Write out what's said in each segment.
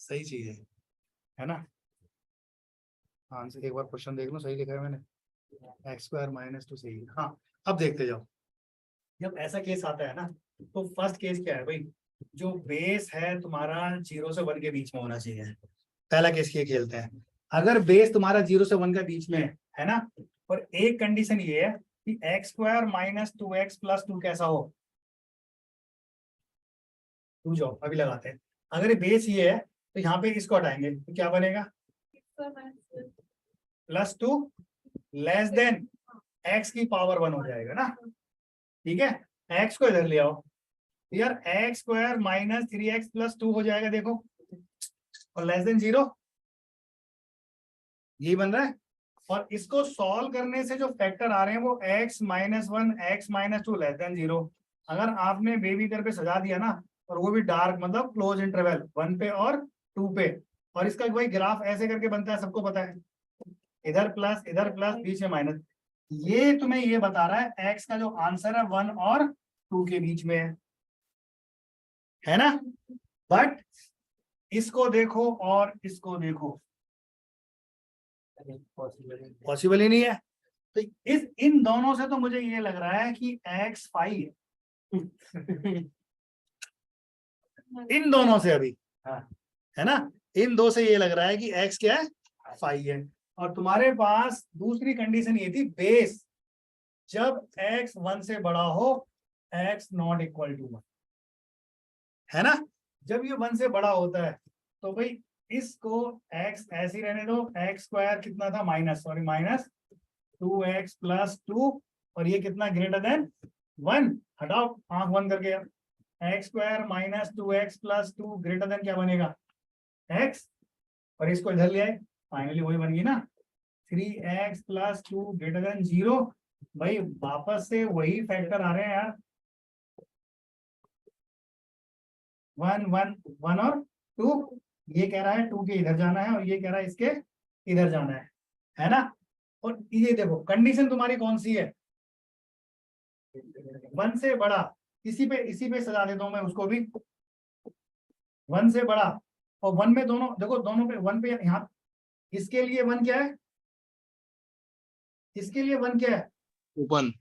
सही चीज है ना। आंसर एक बार क्वेश्चन देख लो, सही लिखा है मैंने, एक्स स्क्वायर माइनस 2 सही है। हाँ अब देखते जाओ, जब ऐसा केस आता है ना, तो फर्स्ट केस क्या है भाई, जो बेस है तुम्हारा 0 से 1 के बीच में होना चाहिए। पहला केस ये खेलते हैं, अगर बेस तुम्हारा 0 से 1 के बीच में है ना, और एक कंडीशन ये है कि x square minus 2x plus 2 कैसा हो, टू जाओ अभी लगाते हैं। अगर ये बेस ये है तो यहाँ पे इसको हटाएंगे तो क्या बनेगा, +2 लेस देन x की पावर 1 हो जाएगा ना। ठीक है, x को इधर ले आओ यार, x square minus 3x plus 2 हो जाएगा देखो, और लेस देन 0 यही बन रहा है। और इसको सॉल्व करने से जो फैक्टर आ रहे हैं वो x minus 1 x minus 2 less than 0। अगर आपने बेबी कर पे सजा दिया ना, और वो भी डार्क मतलब क्लोज इंटरवल 1 पे और 2 पे, और इसका भाई ग्राफ ऐसे करके बनता है, सबको पता है, इधर प्लस बीच में माइनस, ये तुम्हें ये बता रहा है x का जो आंसर है 1 और 2 के बीच में है ना। बट इसको देखो और इसको देखो, पॉसिबल ही नहीं है। तो इन दोनों से तो मुझे ये लग रहा है कि x फाई है इन दोनों से अभी, है ना, इन दो से ये लग रहा है कि x क्या है, फाई है। और तुम्हारे पास दूसरी कंडीशन ये थी, बेस जब x 1 से बड़ा हो x नॉट इक्वल टू 1, है ना। जब ये 1 से बड़ा होता है तो भाई इसको x ऐसे ही रहने दो, एक्स स्क्वायर कितना था माइनस 2x प्लस 2, और ये कितना ग्रेटर देन 1, हटाओ आंख बंद करके, x square minus 2x plus 2 greater than क्या बनेगा x, और इसको इधर ले आए, फाइनली वही बन गई ना 3x प्लस 2 ग्रेटर देन 0। भाई वापस से वही फैक्टर आ रहे हैं यार, 1 1 1 और 2, ये कह रहा है 2 के इधर जाना है और ये कह रहा है इसके इधर जाना है ना। और ये देखो कंडीशन तुम्हारी कौन सी है, 1 से बड़ा, इसी पे सजा देता हूं मैं उसको भी, 1 से बड़ा, और 1 में दोनों देखो, दोनों पे 1 पे यहाँ, इसके लिए 1 क्या है, इसके लिए 1 क्या है, ओपन,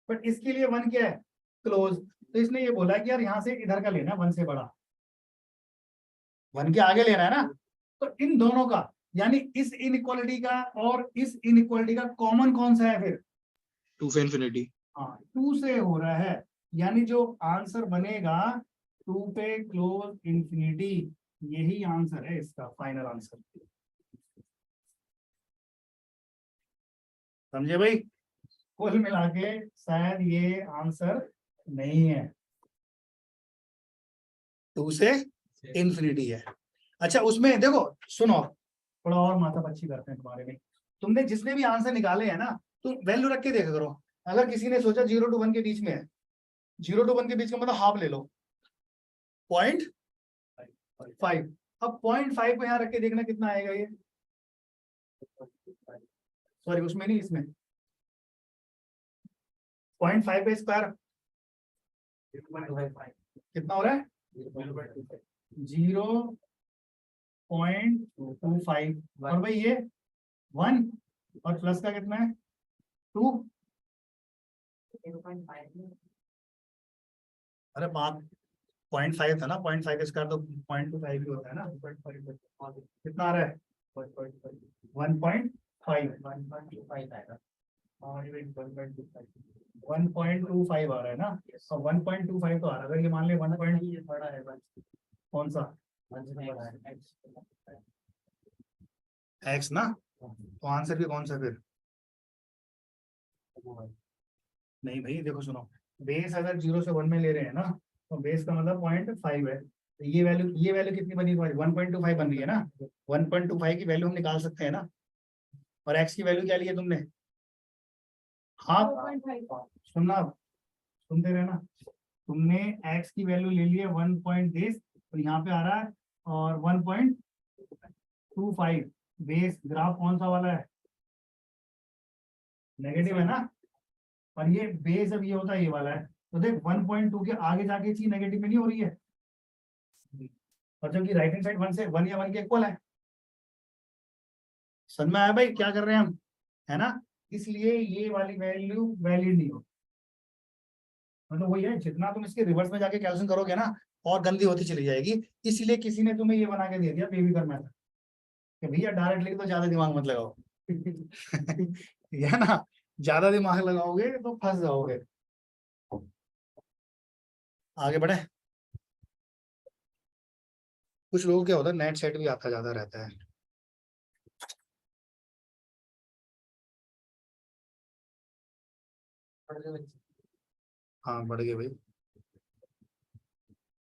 बट इसके लिए 1 क्या है, क्लोज। तो इसने ये बोला कि यार यहाँ से इधर का लेना 1 से बड़ा, 1 के आगे लेना है ना। तो इन दोनों का, यानी इस इनइक्वालिटी का और इस इनइक्वालिटी का कॉमन कौन सा है फिर, 2 से इंफिनिटी। हाँ 2 से हो रहा है, यानी जो आंसर बनेगा 2 पे क्लोज इंफिनिटी, यही आंसर है इसका फाइनल आंसर। समझे भाई, कुल मिला के शायद ये आंसर नहीं है, 2 से इंफिनिटी है। अच्छा उसमें देखो सुनो, थोड़ा और माथा पच्ची करते हैं तुम्हारे में, तुमने जिसने भी आंसर निकाले हैं ना, तो वैल्यू रख के देखा करो। अगर किसी ने सोचा 0 to 1 के बीच में है, 0 to 1 के बीच का मतलब हाफ ले लो, 0.5। अब 0.5 को यहाँ रख के देखना कितना आएगा ये, सॉरी उसमें नहीं, इसमें 0.5 का स्क्वायर कितना हो रहा है, 0.25, और भाई ये 1 और प्लस का कितना है 2, अरे बात 0.5 था ना, 0.5 का स्क्वायर तो 0.25 ही होता है ना। कितना आ रहा है 1.5, 1.25 आ रहा है ना, और 1.25 तो आ रहा है। अगर ये मान ले 1 बड़ा है, कौन सा x ना, तो आंसर भी कौन सा फिर, नहीं भाई देखो सुनो, बेस अगर 0 से 1 में ले रहे हैं ना, तो बेस का मतलब 0.5 है, तो ये वैल्यू कितनी बनी तुम्हारी 1.25 बन रही है ना। 1.25 की वैल्यू हम निकाल सकते हैं ना, और x की वैल्यू क्या ली है तुमने, हाँ सुनना, सुनते रहना, तुमने x की वैल्यू ले ली है 1.10, और यहाँ पे आ रहा है और 1.25, बेस ग्राफ कौन सा वाला है, नेगेटिव है ना, और ये बेस अब ये होता है ये वाला है, तो देख 1.2 के आगे जाके चीज नेगेटिव में नहीं हो रही है, और जबकि राइट हैंड साइड 1 से 1 या 1 के इक्वल है। समझ में आया भाई क्या कर रहे हैं हम, है ना। इसलिए ये वाली वैल्यू वैलिड नहीं हो, मतलब वही है, जितना तुम इसके रिवर्स में जाके कैलकुलेशन करोगे ना और गंदी होती चली जाएगी। इसलिए किसी ने तुम्हें ये बना के दे दिया बेबी कर मैथड कि भैया डायरेक्ट लिख दो, ज्यादा दिमाग मत लगाओ। है ना, ज्यादा दिमाग लगाओगे तो फंस जाओगे। आगे बढ़े। कुछ लोगों क्या होता है नेट सेट भी आता जाता रहता है। हाँ बढ़ गए भाई।